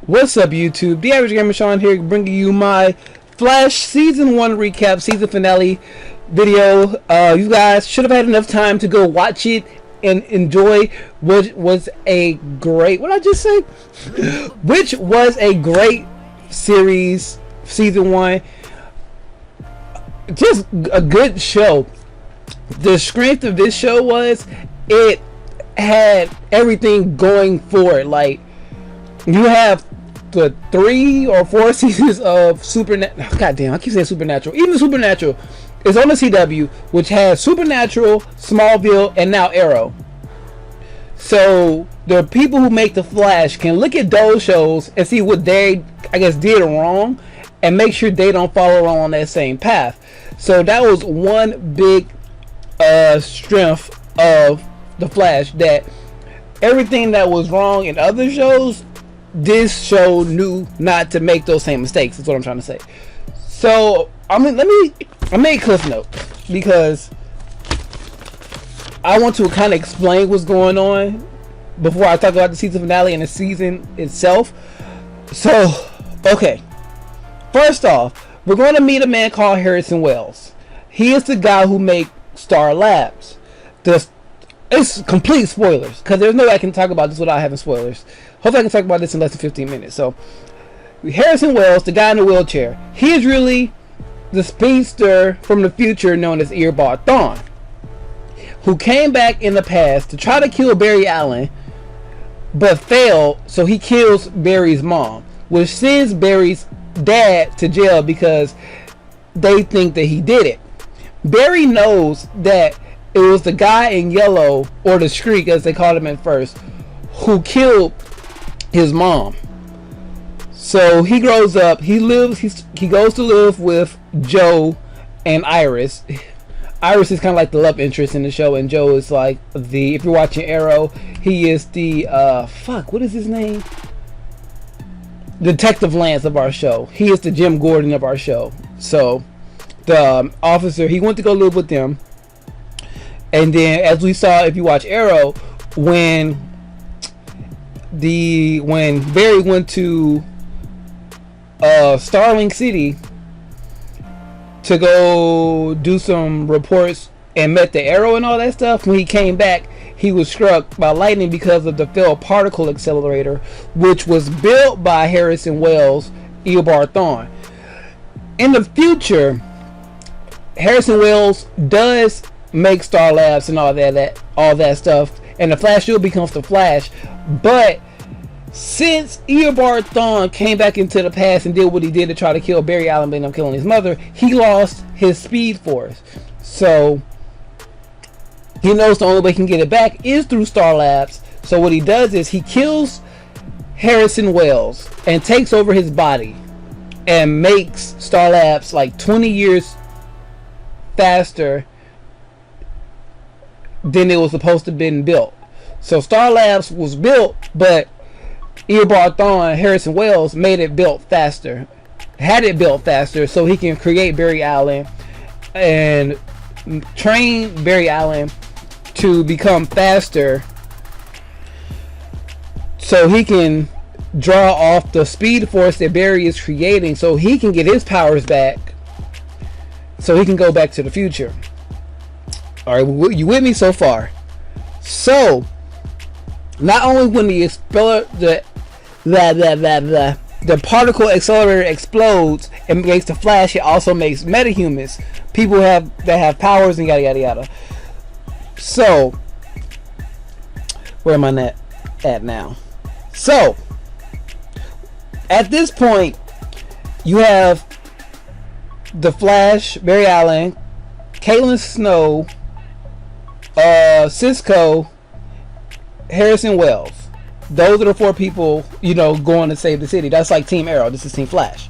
What's up, YouTube? DaAveragegamer Shawn here, bringing you my Flash Season 1 recap, season finale video. You guys should have had enough time to go watch it and enjoy what was a great, what did I just say? Which was a great series, Season 1. Just a good show. The strength of this show was it had everything going for it. Like, you have the 3 or 4 seasons of Supernatural. God damn, I keep saying Supernatural. Even Supernatural is on the CW, which has Supernatural, Smallville, and now Arrow. So the people who make the Flash can look at those shows and see what they, I guess, did wrong, and make sure they don't follow on that same path. So that was one big strength of the Flash, that everything that was wrong in other shows, this show knew not to make those same mistakes. That's what I'm trying to say. So I made cliff notes because I want to kind of explain what's going on before I talk about the season finale and the season itself. So, okay, first off, we're going to meet a man called Harrison Wells. He is the guy who made Star Labs. It's complete spoilers, because there's no way I can talk about this without having spoilers. Hopefully I can talk about this in less than 15 minutes. So, Harrison Wells, the guy in the wheelchair, he is really the speedster from the future known as Earbot Thawne, who came back in the past to try to kill Barry Allen, but failed, so he kills Barry's mom, which sends Barry's dad to jail because they think that he did it. Barry knows that it was the guy in yellow, or the Streak as they called him at first, who killed his mom. So he grows up, he goes to live with Joe and Iris. Iris is kind of like the love interest in the show, and Joe is like the, if you're watching Arrow, he is the what is his name? Detective Lance of our show. He is the Jim Gordon of our show. So the officer, he went to go live with them. And then, as we saw, if you watch Arrow, when Barry went to Starling City to go do some reports and met the Arrow and all that stuff, when he came back, he was struck by lightning because of the failed particle accelerator, which was built by Harrison Wells, Eobard Thawne. In the future, Harrison Wells does make Star Labs and all that stuff, and the Flash still becomes the Flash. But since Eobard Thawne came back into the past and did what he did to try to kill Barry Allen, but ended up killing his mother, he lost his Speed Force. So he knows the only way he can get it back is through Star Labs. So what he does is he kills Harrison Wells and takes over his body and makes Star Labs like 20 years faster than it was supposed to have been built. So Star Labs was built, but Eobard Thawne, Harrison Wells, made it built faster, had it built faster, so he can create Barry Allen and train Barry Allen to become faster, so he can draw off the Speed Force that Barry is creating, so he can get his powers back, so he can go back to the future. Alright, you with me so far? So, not only when the particle accelerator explodes and makes the Flash, it also makes metahumans, people that have powers and yada yada yada. So, where am I at now? So, at this point, you have the Flash, Barry Allen, Caitlin Snow, Cisco, Harrison Wells. Those are the 4 people, you know, going to save the city. That's like Team Arrow. This is Team Flash.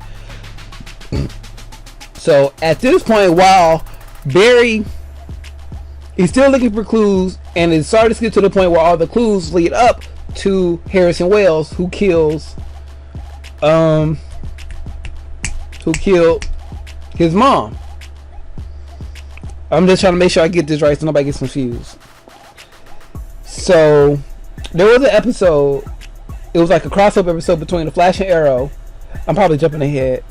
So at this point, while Barry is still looking for clues, and it's starting to get to the point where all the clues lead up to Harrison Wells, who killed his mom. I'm just trying to make sure I get this right so nobody gets confused. So there was an episode it was like a crossover episode between the Flash and Arrow. I'm probably jumping ahead.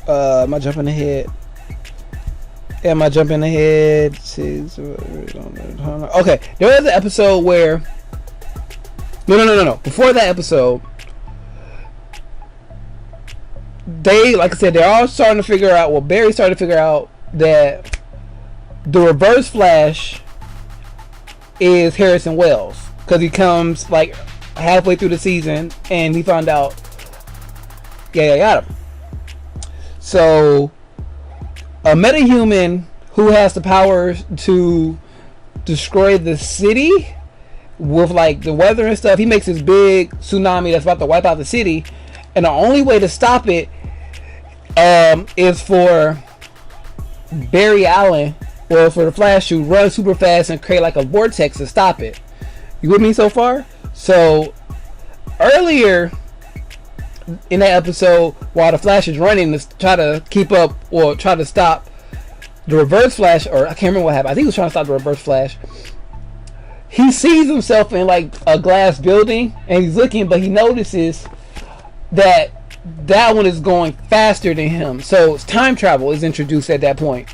Am I jumping ahead? Am I jumping ahead? Okay, there was an episode where no. Before that episode, they, like I said, they're all starting to figure out. Well, Barry started to figure out that the Reverse Flash is Harrison Wells, because he comes like halfway through the season and he found out. Yada. So a metahuman who has the power to destroy the city with like the weather and stuff, he makes this big tsunami that's about to wipe out the city, and the only way to stop it is for Barry Allen, or for the Flash, to run super fast and create like a vortex to stop it. You with me so far? So earlier in that episode, while the Flash is running to try to keep up or try to stop the Reverse Flash, or I can't remember what happened, I think he was trying to stop the Reverse Flash, he sees himself in like a glass building and he's looking, but he notices that that one is going faster than him. So time travel is introduced at that point.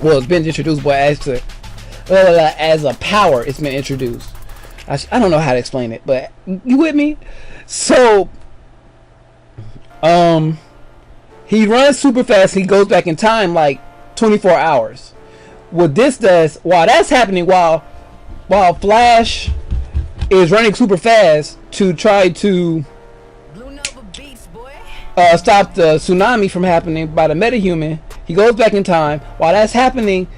Well, it's been introduced, but as a power, it's been introduced. I don't know how to explain it, but you with me? So he runs super fast. He goes back in time like 24 hours. What this does, while that's happening, while Flash is running super fast to try to stop the tsunami from happening by the metahuman, he goes back in time. While that's happening,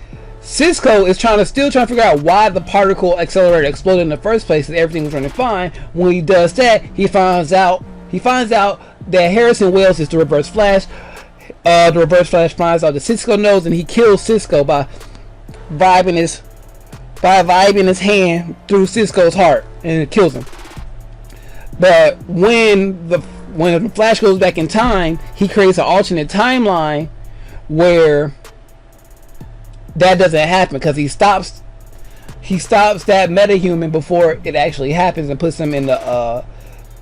Cisco is still trying to figure out why the particle accelerator exploded in the first place, and everything was running fine. When he does that, he finds out that Harrison Wells is the Reverse Flash. The Reverse Flash finds out that Cisco knows, and he kills Cisco by vibing his hand through Cisco's heart, and it kills him. But when the Flash goes back in time, he creates an alternate timeline where that doesn't happen, because he stops that metahuman before it actually happens and puts them in the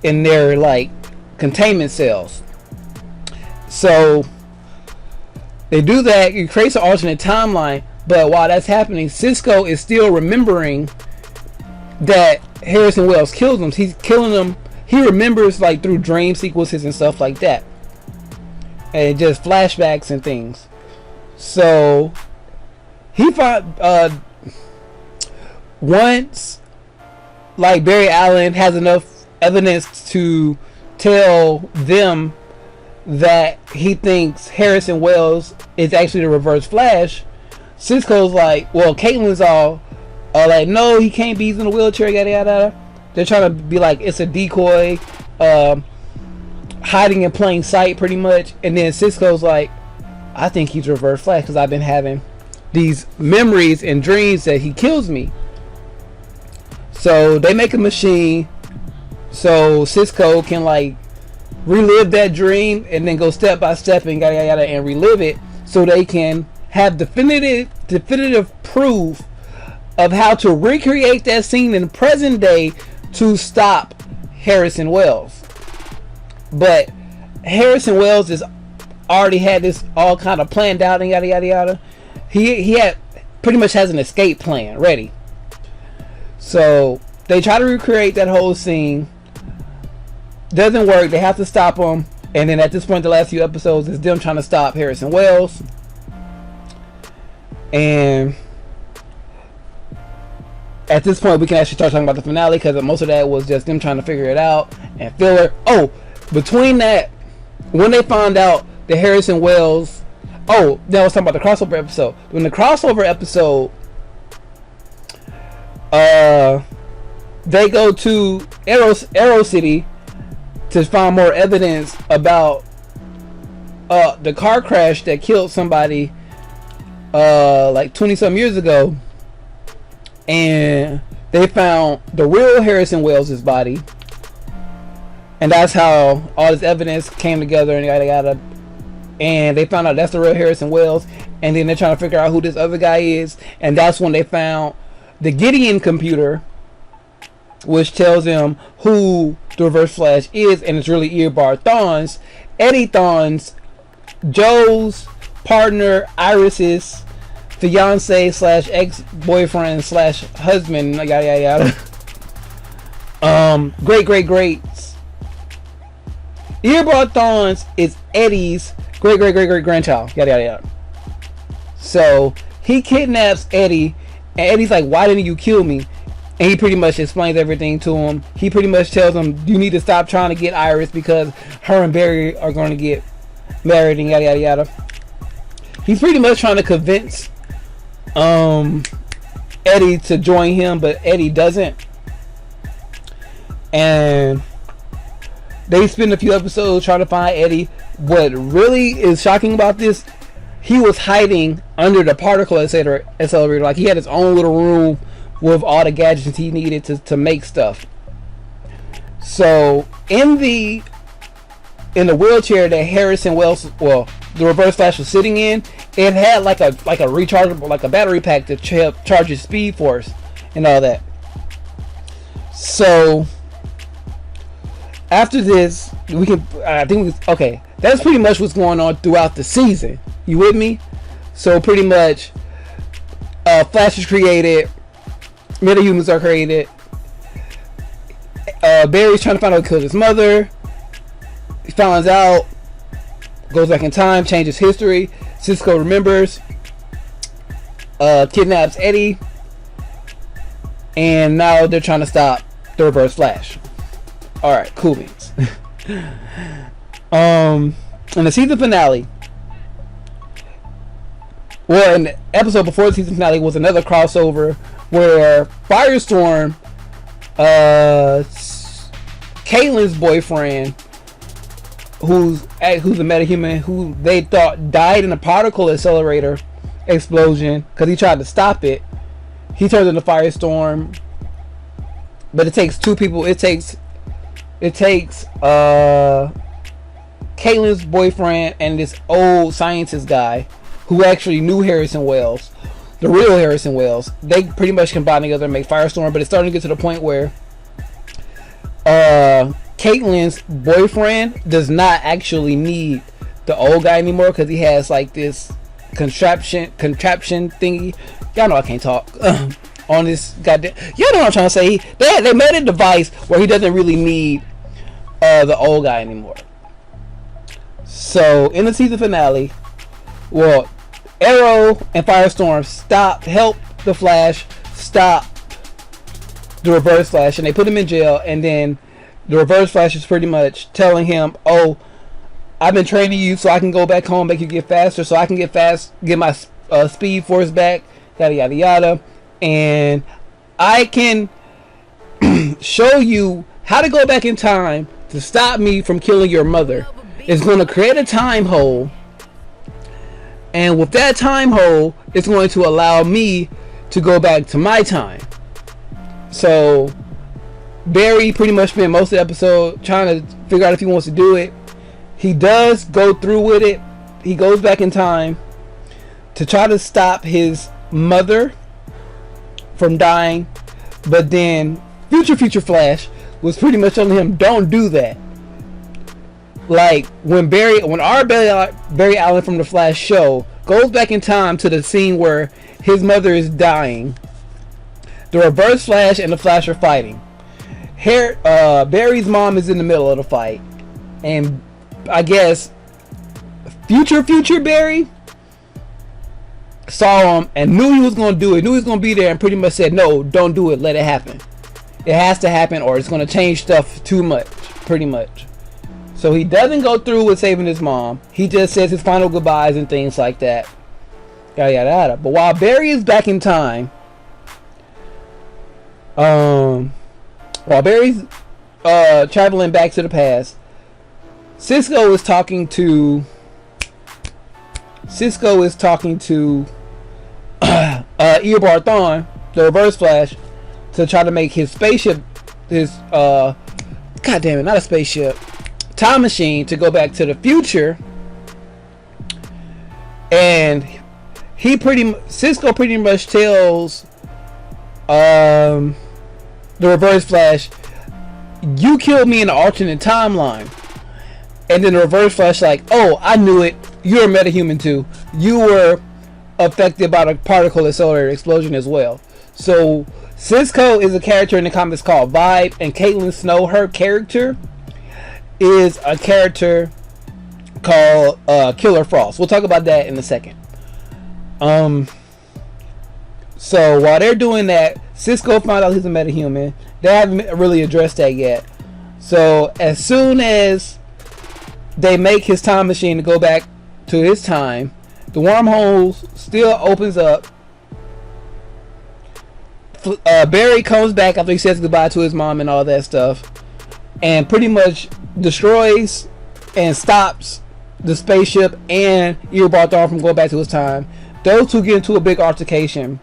in their like containment cells. So they do that. It creates an alternate timeline, but while that's happening, Cisco is still remembering that Harrison Wells kills him. He's killing them. He remembers like through dream sequences and stuff like that, and just flashbacks and things. So he found once like Barry Allen has enough evidence to tell them that he thinks Harrison Wells is actually the Reverse Flash, Cisco's like, well, Caitlin's all like, no, he can't be, he's in a wheelchair, yada yada. They're trying to be like, it's a decoy, hiding in plain sight pretty much. And then Cisco's like, I think he's Reverse Flash because I've been having these memories and dreams that he kills me. So they make a machine so Cisco can like relive that dream and then go step by step and yada yada and relive it, so they can have definitive proof of how to recreate that scene in the present day to stop Harrison Wells. But Harrison Wells has already had this all kind of planned out and yada yada yada. He had pretty much has an escape plan ready. So they try to recreate that whole scene. Doesn't work. They have to stop him. And then at this point, the last few episodes is them trying to stop Harrison Wells. And at this point, we can actually start talking about the finale, because most of that was just them trying to figure it out and filler. Oh, between that, when they found out that Harrison Wells, oh, now I was talking about the crossover episode. When the crossover episode, they go to Arrow City to find more evidence about the car crash that killed somebody like 20-some years ago, and they found the real Harrison Wells' body, and that's how all this evidence came together and yada yada. And they found out that's the real Harrison Wells, and then they're trying to figure out who this other guy is, and that's when they found the Gideon computer which tells him who the Reverse Flash is, and it's really Eobard Thawne's, Eddie Thawne's, Joe's partner, Iris's fiance slash ex-boyfriend slash husband, yada yada yada. Greats. Eobard Thawne's is Eddie's great grandchild, yada yada yada. So he kidnaps Eddie, and Eddie's like, why didn't you kill me? And he pretty much explains everything to him. He pretty much tells him, you need to stop trying to get Iris because her and Barry are going to get married and yada yada yada. He's pretty much trying to convince Eddie to join him, but Eddie doesn't. And they spend a few episodes trying to find Eddie. What really is shocking about this, he was hiding under the particle accelerator. Like, he had his own little room with all the gadgets he needed to make stuff. So in the wheelchair that Harrison Wells, well, the Reverse Flash was sitting in, it had like a rechargeable, like a battery pack to charge his Speed Force and all that. So after this, okay, that's pretty much what's going on throughout the season. You with me? So pretty much, Flash is created, metahumans are created. Barry's trying to find out who killed his mother. He finds out, goes back in time, changes history. Cisco remembers, kidnaps Eddie, and now they're trying to stop the Reverse Flash. Alright, cool beans. In the season finale, well, in the episode before the season finale was another crossover where Firestorm, Caitlin's boyfriend, who's a metahuman who they thought died in a particle accelerator explosion because he tried to stop it, he turned into Firestorm. But it takes two people. It takes Caitlin's boyfriend and this old scientist guy who actually knew Harrison Wells, the real Harrison Wells. They pretty much combine together and make Firestorm. But it's starting to get to the point where Caitlin's boyfriend does not actually need the old guy anymore because he has like this contraption thingy. Y'all know I can't talk. On this goddamn, y'all know what I'm trying to say. They made a device where he doesn't really need the old guy anymore. So in the season finale, well, Arrow and Firestorm help the Flash stop the Reverse Flash, and they put him in jail. And then the Reverse Flash is pretty much telling him, "Oh, I've been training you so I can go back home, make you get faster, so I can get my Speed Force back, yada yada yada, and I can show you how to go back in time to stop me from killing your mother. It's going to create a time hole, and with that time hole, it's going to allow me to go back to my time." So Barry pretty much spent most of the episode trying to figure out if he wants to do it. He does go through with it. He goes back in time to try to stop his mother from dying, but then future Flash was pretty much telling him, don't do that. Like when Barry Allen from the Flash show goes back in time to the scene where his mother is dying, the Reverse Flash and the Flash are fighting. Barry's mom is in the middle of the fight, and I guess future Barry saw him and knew he was going to do it, knew he was going to be there, and pretty much said, no, don't do it, let it happen. It has to happen or it's going to change stuff too much, pretty much. So he doesn't go through with saving his mom. He just says his final goodbyes and things like that. Yada yada yada. But while Barry is back in time, while Barry's traveling back to the past, Cisco is talking to Eobard Thawne, the Reverse Flash, to try to make his spaceship, god damn it, not a spaceship, time machine, to go back to the future. And Cisco pretty much tells the Reverse Flash, you killed me in an alternate timeline. And then the Reverse Flash like, oh, I knew it. You're a metahuman too. You were affected by the particle accelerator explosion as well. So Cisco is a character in the comics called Vibe, and Caitlin Snow, her character, is a character called Killer Frost. We'll talk about that in a second. So while they're doing that, Cisco found out he's a metahuman. They haven't really addressed that yet. So as soon as they make his time machine to go back to his time, the wormhole still opens up. Barry comes back after he says goodbye to his mom and all that stuff, and pretty much destroys and stops the spaceship and Eobard Thawne from going back to his time. Those two get into a big altercation.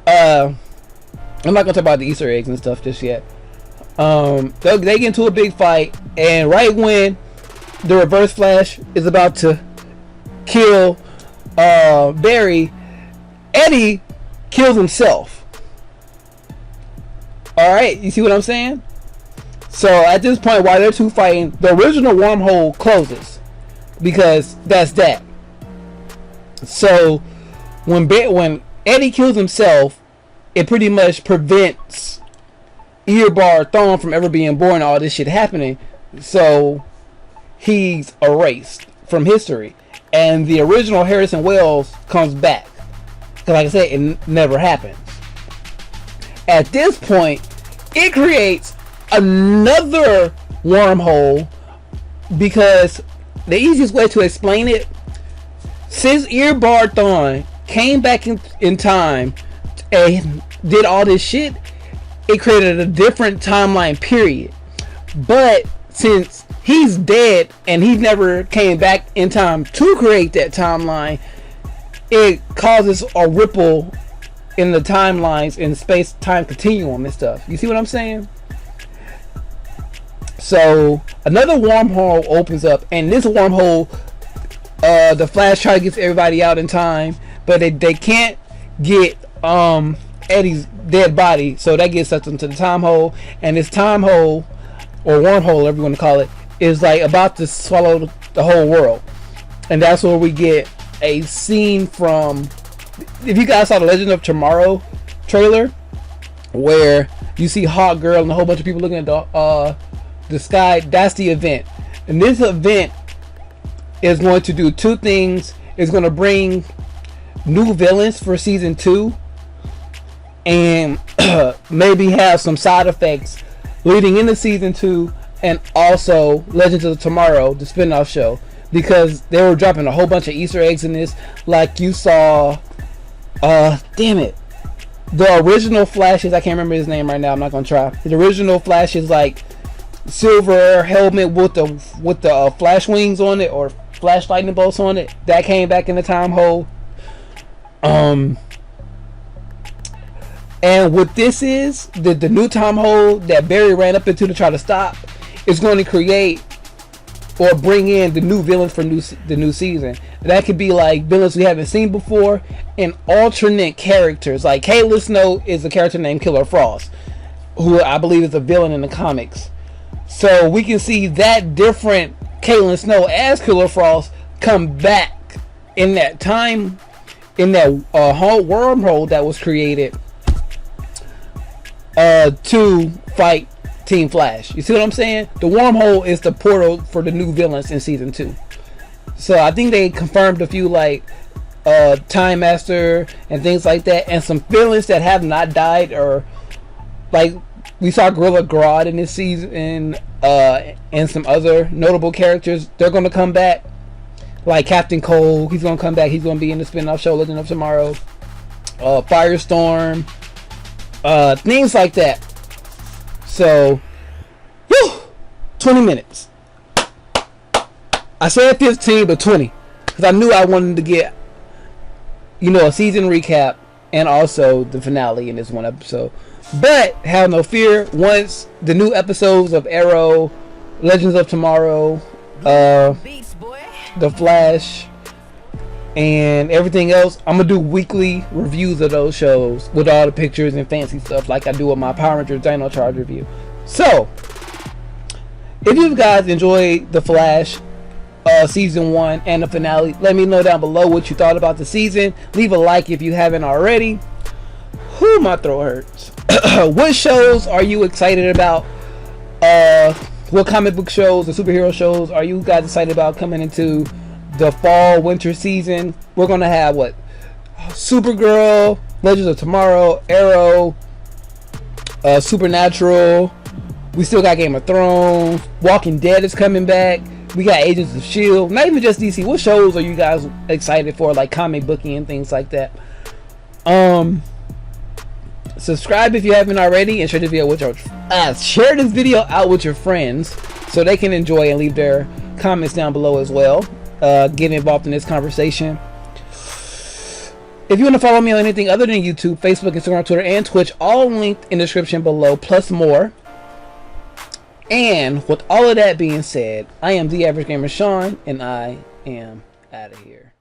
I'm not gonna talk about the Easter eggs and stuff just yet. They get into a big fight, and right when the Reverse Flash is about to kill Barry, Eddie kills himself. Alright, you see what I'm saying? So at this point, while they're two fighting, the original wormhole closes, because that's that. So when Eddie kills himself, it pretty much prevents Eobard Thawne from ever being born, all this shit happening. So he's erased from history, and the original Harrison Wells comes back, because like I said, it never happened. At this point, it creates another wormhole, because the easiest way to explain it, since Eobard Thawne came back in time and did all this shit, it created a different timeline period. But since he's dead and he never came back in time to create that timeline, it causes a ripple in the timelines in space-time continuum and stuff. You see what I'm saying? So another wormhole opens up, and this wormhole, the Flash try to get everybody out in time, but they can't get Eddie's dead body, so that gets sucked into the time hole, and this time hole, or wormhole, whatever you want to call it, is like about to swallow the whole world. And that's where we get a scene from, if you guys saw the Legend of Tomorrow trailer, where you see Hawk Girl and a whole bunch of people looking at the sky. That's the event, and this event is going to do two things. It's going to bring new villains for season 2, and maybe have some side effects leading into season 2, and also Legends of Tomorrow, the spin-off show, because they were dropping a whole bunch of Easter eggs in this. Like you saw, damn it, the original Flash is, I can't remember his name right now, I'm not gonna try. The original Flash is like silver helmet with the flash wings on it, or flash lightning bolts on it. That came back in the time hole. And what this is, the new time hole that Barry ran up into to try to stop, is going to create or bring in the new villains for the new season. That could be like villains we haven't seen before, and alternate characters. Like Caitlin Snow is a character named Killer Frost, who I believe is a villain in the comics. So we can see that different Caitlin Snow as Killer Frost come back in that time, in that whole wormhole that was created to fight Team Flash. You see what I'm saying? The wormhole is the portal for the new villains in season 2. So I think they confirmed a few, like Time Master and things like that, and some villains that have not died, or like we saw Gorilla Grodd in this season, and some other notable characters. They're going to come back, like Captain Cold. He's going to come back. He's going to be in the spin-off show Legend of Tomorrow. Firestorm, things like that. So, whew, 20 minutes. I said 15, but 20, because I knew I wanted to get, a season recap and also the finale in this one episode. But have no fear, once the new episodes of Arrow, Legends of Tomorrow, The Flash, and everything else. I'm gonna do weekly reviews of those shows with all the pictures and fancy stuff like I do with my Power Rangers Dino Charge review. So if you guys enjoyed The Flash season 1 and the finale, let me know down below what you thought about the season. Leave a like if you haven't already. Whew, my throat hurts. What shows are you excited about? What comic book shows or superhero shows are you guys excited about coming into the fall winter season? We're gonna have what? Supergirl, Legends of Tomorrow, Arrow, Supernatural. We still got Game of Thrones. Walking Dead is coming back. We got Agents of S.H.I.E.L.D. Not even just DC. What shows are you guys excited for, like comic booking and things like that? Subscribe if you haven't already, and share this video with your share this video out with your friends so they can enjoy and leave their comments down below as well. Get involved in this conversation. If you want to follow me on anything other than YouTube, Facebook, Instagram, Twitter, and Twitch, all linked in the description below, plus more. And with all of that being said, I am DaAveragegamer Shawn, and I am out of here.